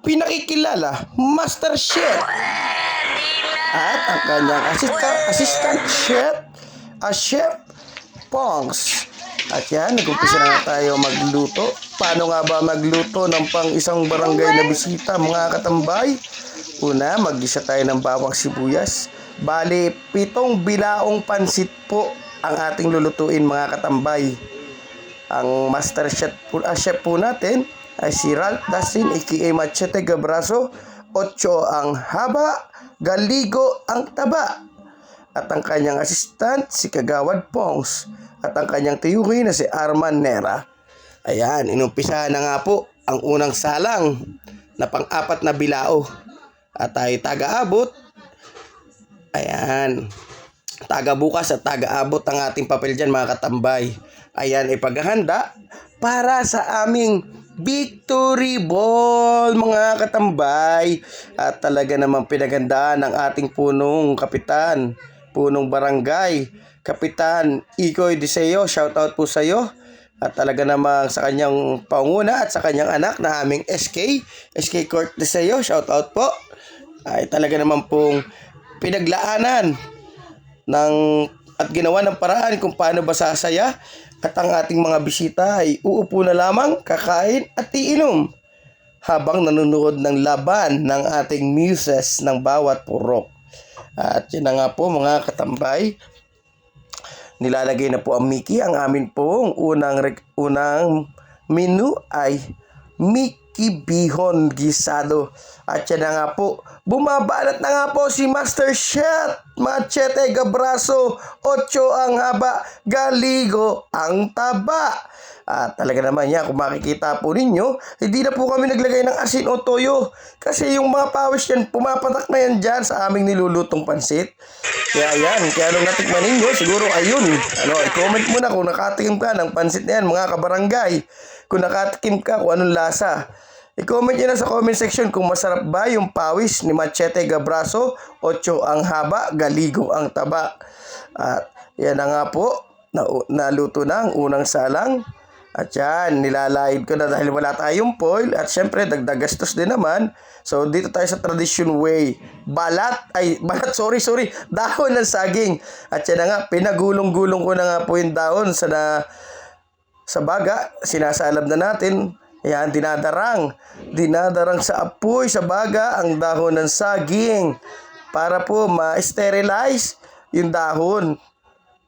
pinakikilala, Master Chef. At ang kanyang assistant chef, Chef Pongs. At yan, nag-umpisa na tayo magluto. Paano nga ba magluto ng pang isang barangay na bisita, mga katambay? Una, mag-isa tayo ng bawang sibuyas. Bali, 7 bilaong pansit po ang ating lulutuin, mga katambay. Ang master chef po natin ay si Ralph Dustin aka Machete Gabraso. 8 ang haba, galigo ang taba. At ang kanyang assistant si Kagawad Pongs. At ang kanyang tiyuki na si Arman Nera. Ayan, inumpisahan na nga po ang unang salang na pang-4 na bilao. At tayo taga-abot. Ayan, taga-bukas at taga-abot ang ating papel dyan, mga katambay. Ayan, ipaghahanda para sa aming Victory Ball, mga katambay. At talaga namang pinagandaan ng ating punong kapitan, punong barangay, Kapitan Ikoy Deseo. Shout out po sa iyo. At talaga namang sa kanyang panguna at sa kanyang anak na aming SK Court Deseo. Shout out po. Ay talaga naman pong pinaglaanan ng at ginawa ng paraan kung paano ba sasaya. At ang ating mga bisita ay uupo na lamang, kakain at iinom habang nanonood ng laban ng ating muses ng bawat purok. At yun na nga po, mga katambay, nilalagay na po ang Mickey. Ang amin pong unang menu ay Mickey Bihon Gisado. At yan na nga po, bumabalat na nga po si Master Chef Machete Gabraso. 8 ang haba, galigo ang taba. At talaga naman yan, kung makikita po ninyo, hindi na po kami naglagay ng asin o toyo. Kasi yung mga pawis yan, pumapatak na yan dyan sa aming nilulutong pansit. Kaya yan, kaya nung natikman ninyo, siguro ayun. I-comment mo na kung nakatikim ka ng pansit na yan, mga kabarangay. Kung nakatikim ka, kung anong lasa. I-comment nyo na sa comment section kung masarap ba yung pawis ni Machete Gabraso. 8 ang haba, galigo ang taba. At yan na nga po, naluto na ang unang salang. At yan, nilalahid ko na dahil wala tayong foil. At syempre, dagdag gastos din naman. So, dito tayo sa tradition way. Dahon ng saging. At yan na nga, pinagulong-gulong ko na nga po yung dahon sa baga. Sinasalab na natin. Ayan, dinadarang sa apoy, sa baga, ang dahon ng saging para po ma-sterilize yung dahon.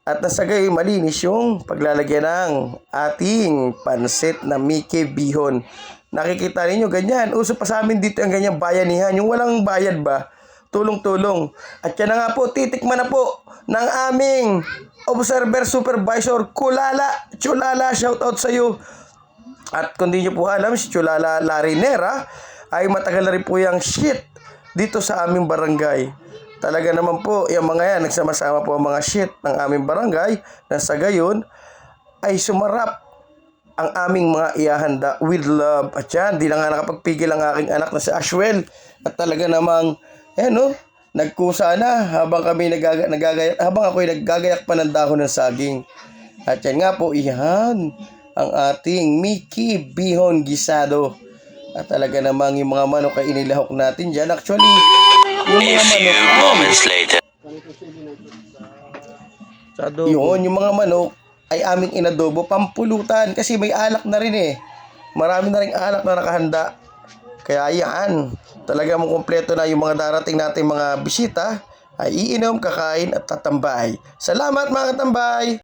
At nasagay malinis yung paglalagyan ng ating pansit na Mickey Bihon. Nakikita ninyo, ganyan. Uso pa sa amin dito ang ganyang bayanihan. Yung walang bayad ba? Tulong-tulong. At yan na nga po, titikman na po ng aming observer supervisor, Chulala, shout out sa iyo. At kung di nyo po alam, si Chulala Larinera ay matagal na rin po yung shit dito sa aming barangay. Talaga naman po, yung mga yan, nagsama-sama po ang mga shit ng aming barangay na sa gayon ay sumarap ang aming mga ihahanda with love. At yan, di na nga nakapagpigil ang aking anak na si Ashwell. At talaga namang, nagkusa na habang kami habang ako'y naggagayak pa ng dahon ng saging. At yan nga po, ang ating Mickey Bihon Gisado. At talaga namang yung mga manok ay inilahok natin dyan. Actually, yung mga manok ay aming inadobo, pampulutan. Kasi may alak na rin eh. Marami na rin alak na nakahanda. Kaya yan, talaga mong kompleto na yung mga darating natin mga bisita ay iinom, kakain at tatambay. Salamat, mga katambay!